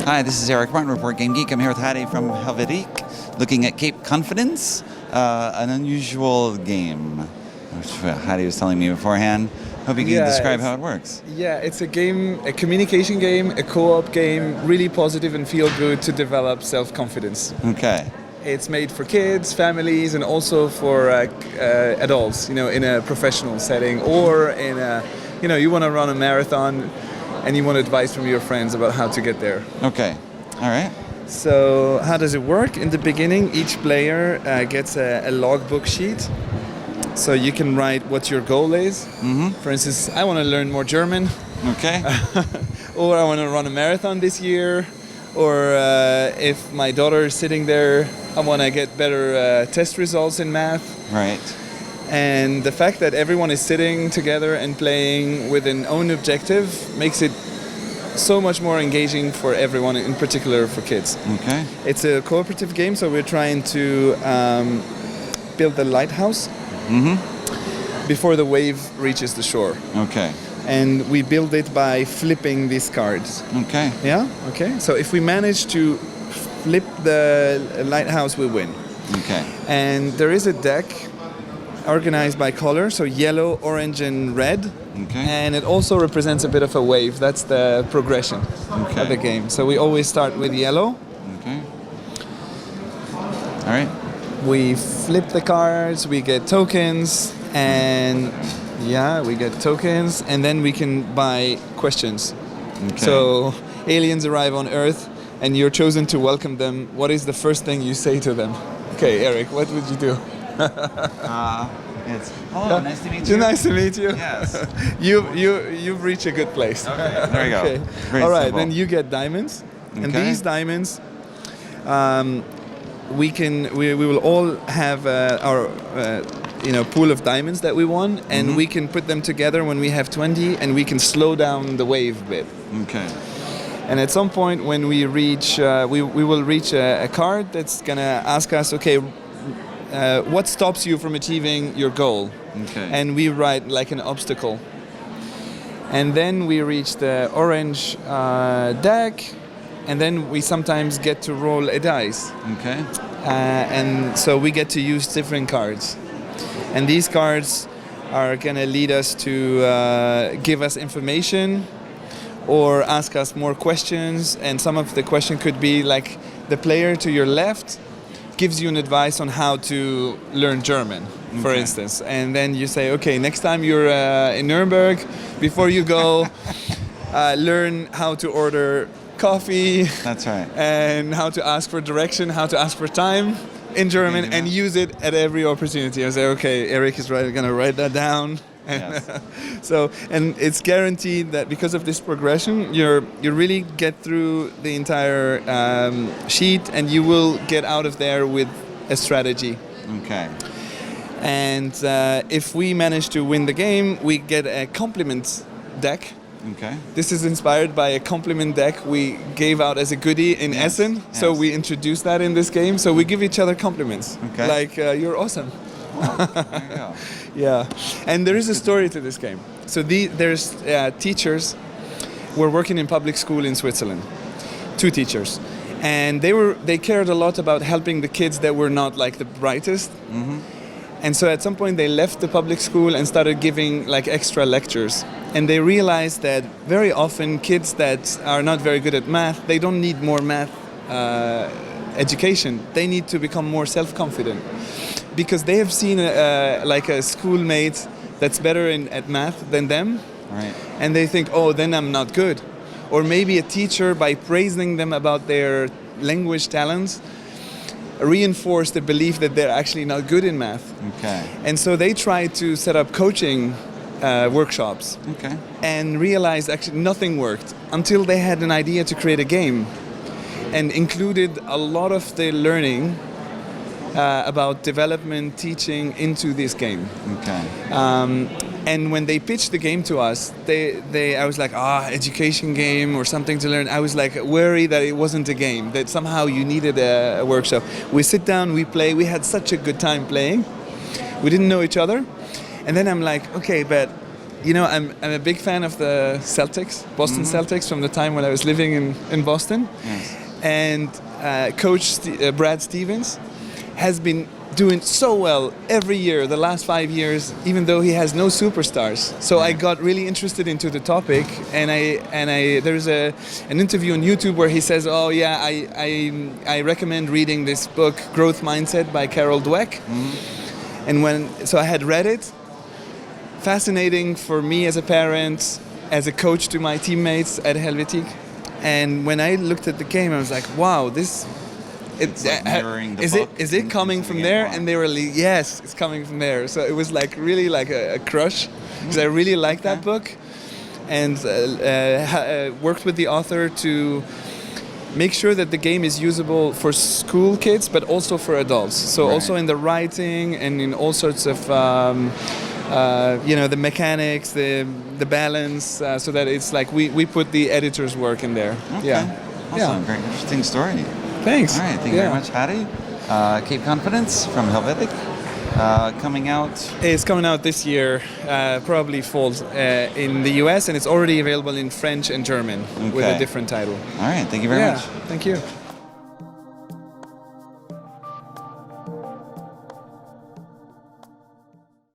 Hi, this is Eric Martin, Report Game Geek. I'm here with Hattie from Helvetic, looking at Cape Confidence, an unusual game, which Hattie was telling me beforehand. Hope you can describe how it works. Yeah, it's a game, a communication game, a co-op game, really positive and feel good to develop self-confidence. Okay. It's made for kids, families, and also for adults, in a professional setting, or in a, you want to run a marathon and you want advice from your friends about how to get there. Okay. All right. So how does it work? In the beginning, each player gets a logbook sheet. So you can write what your goal is. Mm-hmm. For instance, I want to learn more German. Okay. Or I want to run a marathon this year. Or if my daughter is sitting there, I want to get better test results in math. Right. And the fact that everyone is sitting together and playing with an own objective makes it so much more engaging for everyone, in particular for kids. Okay. It's a cooperative game, so we're trying to build the lighthouse before the wave reaches the shore. Okay. And we build it by flipping these cards. Okay. Yeah? Okay. So if we manage to flip the lighthouse, we win. Okay. And there is a deck organized by color, so yellow, orange, and red. Okay. And it also represents a bit of a wave. That's the progression of the game. So we always start with yellow. Okay. All right. We flip the cards, we get tokens, and we get tokens, and then we can buy questions. Okay. So aliens arrive on Earth, and you're chosen to welcome them. What is the first thing you say to them? Okay, Eric, what would you do? It's hello, nice to meet you. Nice to meet you. Yes. You've reached a good place. Okay, there you go. Okay. Very all right, simple. then you get diamonds, and Okay. these diamonds, we will all have our pool of diamonds that we won, and we can put them together when we have 20, and we can slow down the wave a bit. Okay. And at some point when we reach, we will reach a card that's gonna ask us, okay, what stops you from achieving your goal? Okay. And we write like an obstacle. And then we reach the orange deck, and then we sometimes get to roll a dice. Okay. And so we get to use different cards. And these cards are gonna lead us to give us information or ask us more questions. And some of the question could be like the player to your left gives you an advice on how to learn German, for instance. And then you say, okay, next time you're in Nuremberg, before you go, learn how to order coffee. That's right. And how to ask for direction, how to ask for time in German, and use it at every opportunity. I say, okay, Eric is gonna write that down. Yes. And it's guaranteed that because of this progression, you really get through the entire sheet, and you will get out of there with a strategy. Okay. And if we manage to win the game, we get a compliment deck. Okay. This is inspired by a compliment deck we gave out as a goodie in Essen. So we introduced that in this game. So we give each other compliments. Okay. Like, you're awesome. There you go. Yeah, and there is a story to this game. So there's teachers who were working in public school in Switzerland, 2 teachers, and they cared a lot about helping the kids that were not like the brightest. And so at some point they left the public school and started giving like extra lectures. And they realized that very often kids that are not very good at math, they don't need more math education. They need to become more self-confident, because they have seen like a schoolmate that's better at math than them, Right. and they think, oh, then I'm not good. Or maybe a teacher, by praising them about their language talents, reinforce the belief that they're actually not good in math. Okay. And so they try to set up coaching workshops, Okay. and realized actually nothing worked until they had an idea to create a game, and included a lot of the learning about development, teaching into this game. Okay. And when they pitched the game to us, I was like, education game or something to learn. I was like worried that it wasn't a game, that somehow you needed a workshop. We sit down, we play, we had such a good time playing. We didn't know each other. And then I'm like, okay, but you know, I'm a big fan of the Celtics, Boston Celtics, from the time when I was living in Boston. Yes. And Coach Brad Stevens has been doing so well every year, the last 5 years, even though he has no superstars. So I got really interested into the topic, and there's an interview on YouTube where he says, "Oh yeah, I recommend reading this book, Growth Mindset by Carol Dweck." And so I had read it. Fascinating for me as a parent, as a coach to my teammates at Helvetic. And when I looked at the game, I was like, "Wow, this." It's like mirroring the Is book it coming into from the there? game. And they were like, yes, it's coming from there. So it was like really like a crush, because I really liked that book, and worked with the author to make sure that the game is usable for school kids, but also for adults. So also in the writing and in all sorts of the mechanics, the balance, so that it's like we put the editor's work in there. Okay. Yeah. Awesome. Very interesting story. Thanks. All right, thank you very much, Hattie. Cape Confidence from Helvetic, coming out. It's coming out this year, probably fall, in the US, and it's already available in French and German with a different title. All right, thank you very much. Thank you.